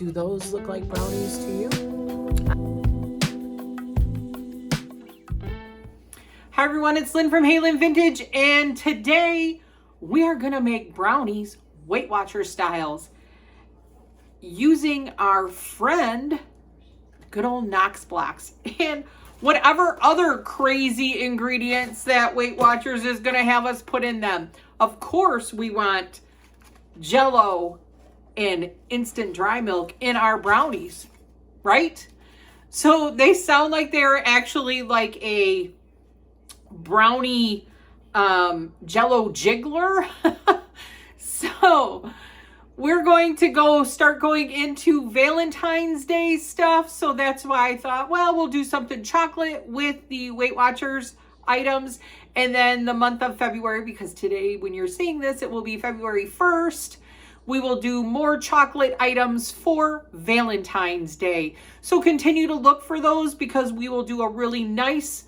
Do those look like brownies to you? Hi everyone, it's Lynn from Lynn-Halynn Vintage, and today we are gonna make brownies Weight Watcher styles using our friend good old Knox blocks and whatever other crazy ingredients that Weight Watchers is gonna have us put in them. Of course, we want JELLO and instant dry milk in our brownies, right? So they sound like they're actually like a brownie JELLO jiggler. So we're going to start going into Valentine's Day stuff. So that's why I thought, well, we'll do something chocolate with the Weight Watchers items. And then the month of February, because today when you're seeing this, it will be February 1st. We will do more chocolate items for Valentine's Day. So continue to look for those because we will do a really nice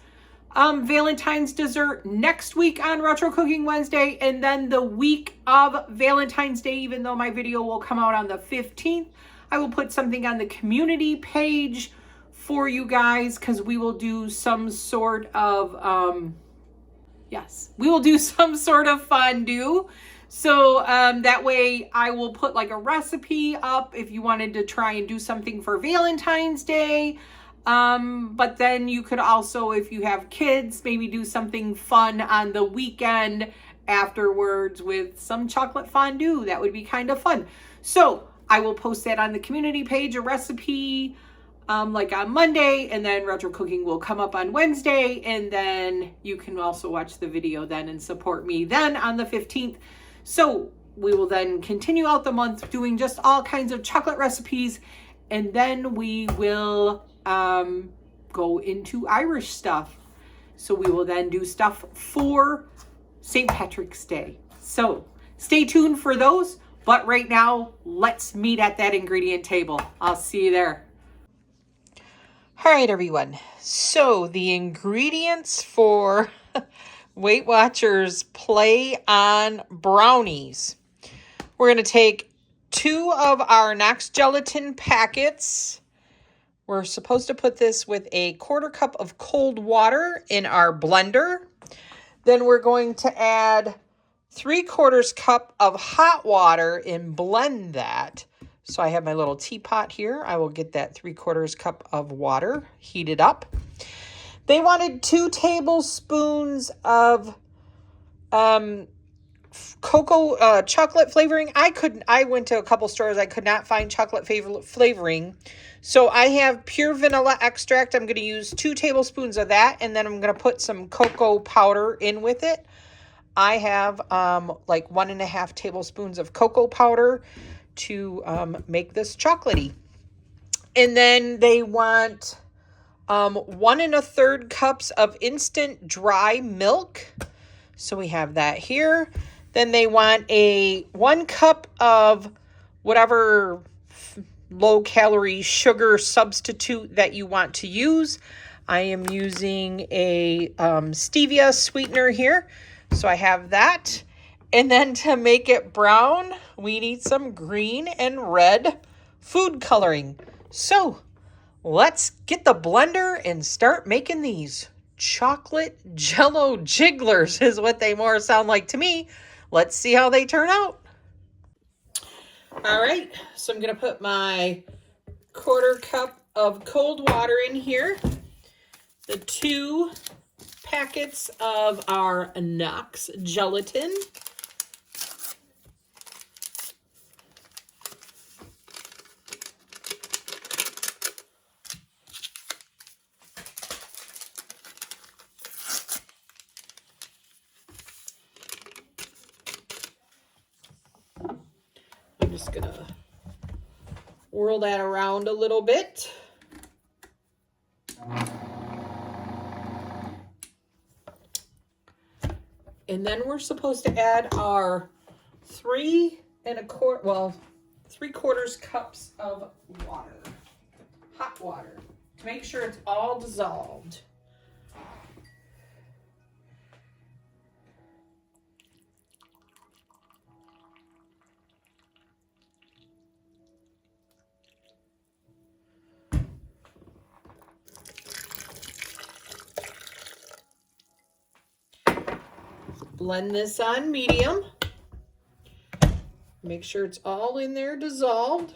Valentine's dessert next week on Retro Cooking Wednesday, and then the week of Valentine's Day, even though my video will come out on the 15th, I will put something on the community page for you guys because we will do some sort of, we will do some sort of fondue. So that way I will put like a recipe up if you wanted to try and do something for Valentine's Day. But then you could also, if you have kids, maybe do something fun on the weekend afterwards with some chocolate fondue. That would be kind of fun. So I will post that on the community page, a recipe, like on Monday, and then Retro Cooking will come up on Wednesday, and then you can also watch the video then and support me then on the 15th. So we will then continue out the month doing just all kinds of chocolate recipes, and then we will go into Irish stuff. So we will then do stuff for St. Patrick's Day. So stay tuned for those. But right now, let's meet at that ingredient table. I'll see you there. All right, everyone. So the ingredients for Weight Watchers Play on Brownies. We're going to take 2 of our Knox gelatin packets. We're supposed to put this with a 1/4 cup of cold water in our blender. Then we're going to add 3/4 cup of hot water and blend that. So I have my little teapot here. I will get that 3/4 cup of water heated up. They wanted 2 tablespoons of cocoa chocolate flavoring. I went to a couple stores. I could not find chocolate flavoring. So I have pure vanilla extract. I'm going to use 2 tablespoons of that, and then I'm going to put some cocoa powder in with it. I have like 1.5 tablespoons of cocoa powder to make this chocolatey. And then they want 1 1/3 cups of instant dry milk. So we have that here. Then they want 1 cup of whatever low-calorie sugar substitute that you want to use. I am using a stevia sweetener here. So I have that. And then to make it brown, we need some green and red food coloring. So let's get the blender and start making these. Chocolate JELLO Jigglers is what they more sound like to me. Let's see how they turn out. All right, so I'm going to put my 1/4 cup of cold water in here. The 2 packets of our Knox gelatin. I'm just gonna whirl that around a little bit. And then we're supposed to add our 3 3/4 cups of water, hot water, to make sure it's all dissolved. blend this on medium. Make sure it's all in there dissolved.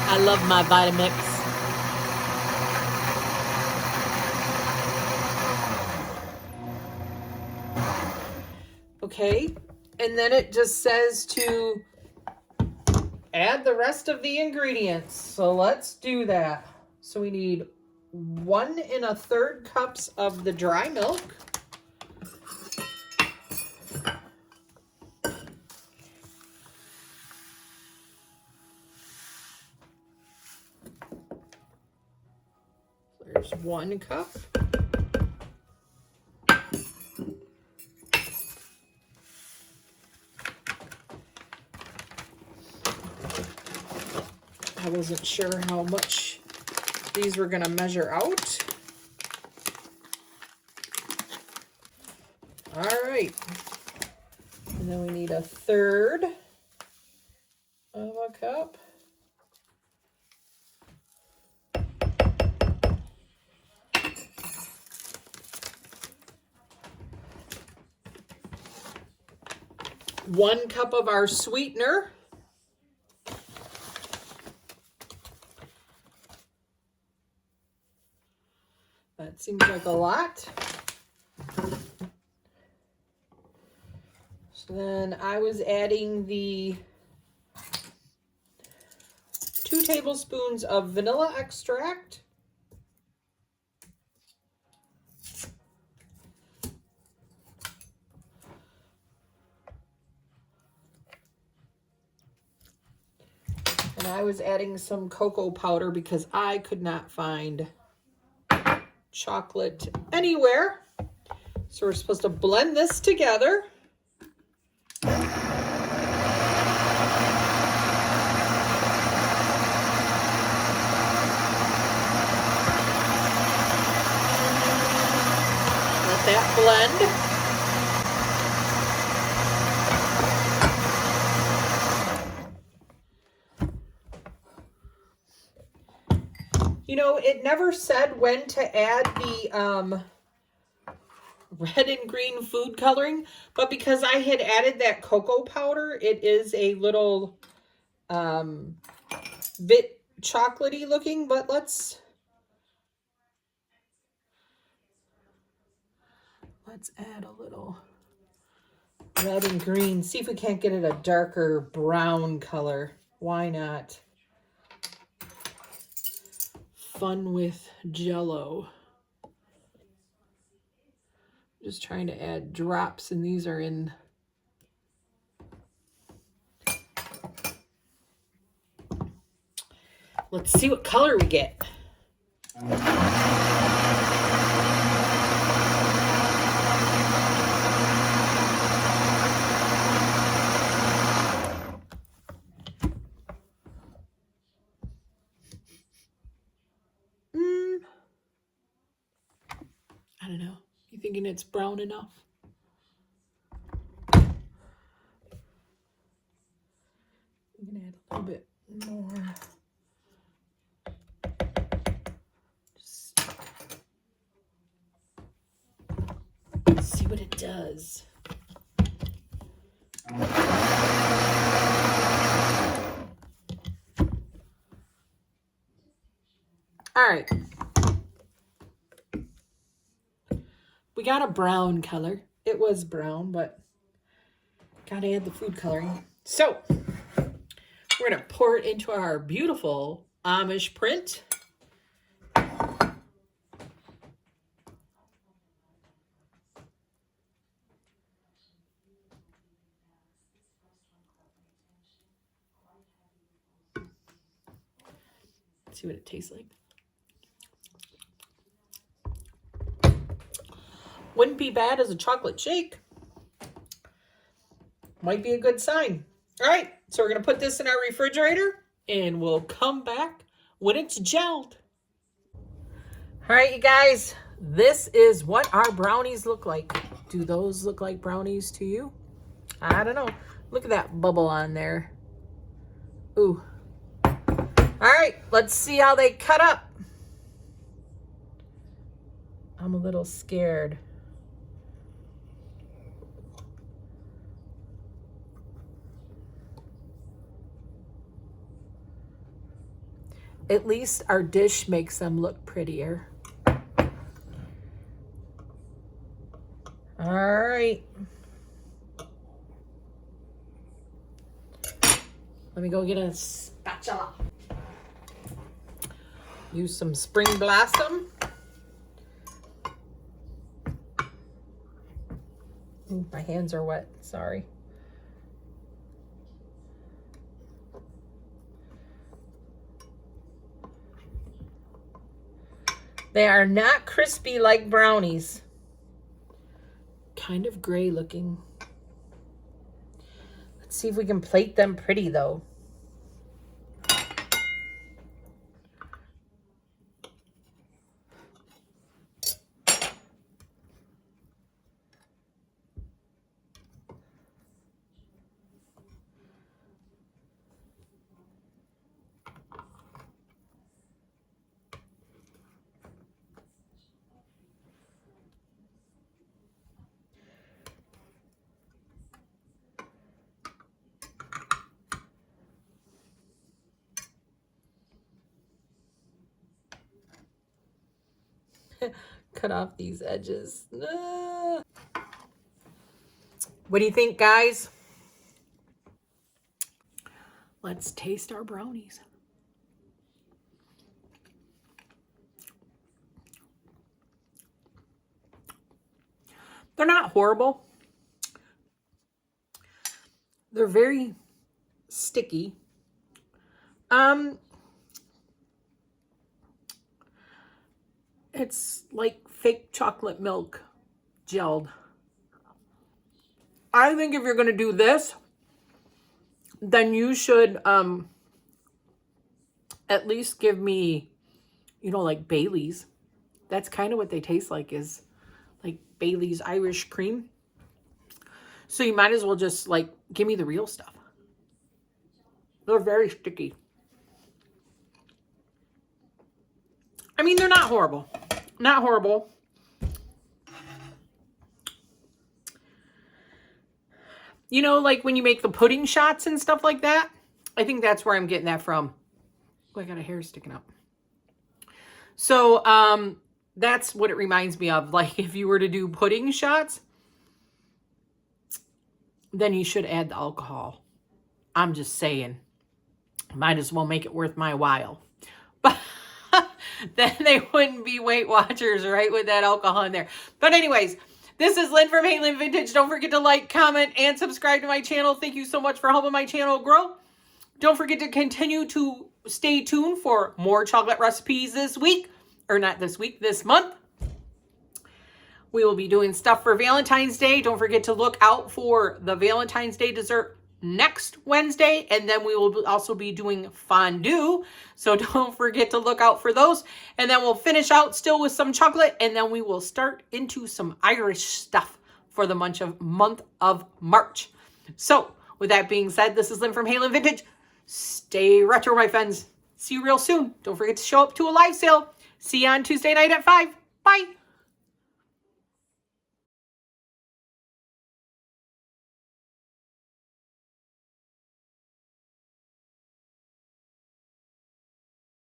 I love my Vitamix. Okay, and then it just says to add the rest of the ingredients. So let's do that. So we need 1 1/3 cups of the dry milk. There's 1 cup. I wasn't sure how much these were going to measure out. All right. And then we need 1/3 of a cup. One cup of our sweetener. That seems like a lot. So then I was adding the 2 tablespoons of vanilla extract. And I was adding some cocoa powder because I could not find chocolate anywhere. So we're supposed to blend this together. Let that blend. You know, it never said when to add the red and green food coloring, but because I had added that cocoa powder, it is a little bit chocolatey looking, but let's add a little red and green. See if we can't get it a darker brown color. Why not? Fun with JELLO. Just trying to add drops, and these are in let's see what color we get. I don't know. You thinking it's brown enough? I'm gonna add a little bit more. Just see what it does. All right. We got a brown color. It was brown, but gotta add the food coloring. So we're gonna pour it into our beautiful Amish print. Let's see what it tastes like. Wouldn't be bad as a chocolate shake. Might be a good sign. All right, so we're going to put this in our refrigerator, and we'll come back when it's gelled. All right, you guys, this is what our brownies look like. Do those look like brownies to you? I don't know. Look at that bubble on there. Ooh. All right, let's see how they cut up. I'm a little scared. At least our dish makes them look prettier. All right. Let me go get a spatula. Use some Spring Blossom. Ooh, my hands are wet, sorry. They are not crispy like brownies. Kind of gray looking. Let's see if we can plate them pretty though. Cut off these edges. What do you think, guys? Let's taste our brownies. They're not horrible. They're very sticky. It's like fake chocolate milk gelled. I think if you're going to do this, then you should at least give me, you know, like Bailey's. That's kind of what they taste like, is like Bailey's Irish cream. So you might as well just like give me the real stuff. They're very sticky. I mean, they're not horrible. Not horrible. You know, like when you make the pudding shots and stuff like that, I think that's where I'm getting that from. Oh, I got a hair sticking up. So, that's what it reminds me of. Like if you were to do pudding shots, then you should add the alcohol. I'm just saying. Might as well make it worth my while. But then they wouldn't be Weight Watchers, right, with that alcohol in there. But anyways, this is Lynn from Lynn-Halynn Vintage. Don't forget to like, comment, and subscribe to my channel. Thank you so much for helping my channel grow. Don't forget to continue to stay tuned for more chocolate recipes this week. Or not this week, this month. We will be doing stuff for Valentine's Day. Don't forget to look out for the Valentine's Day dessert next Wednesday, and then we will also be doing fondue, so don't forget to look out for those. And then we'll finish out still with some chocolate, and then we will start into some Irish stuff for the month of March. So with that being said, this is Lynn from Lynn-Halynn Vintage. Stay retro, my friends. See you real soon. Don't forget to show up to a live sale. See you on Tuesday night at 5. Bye.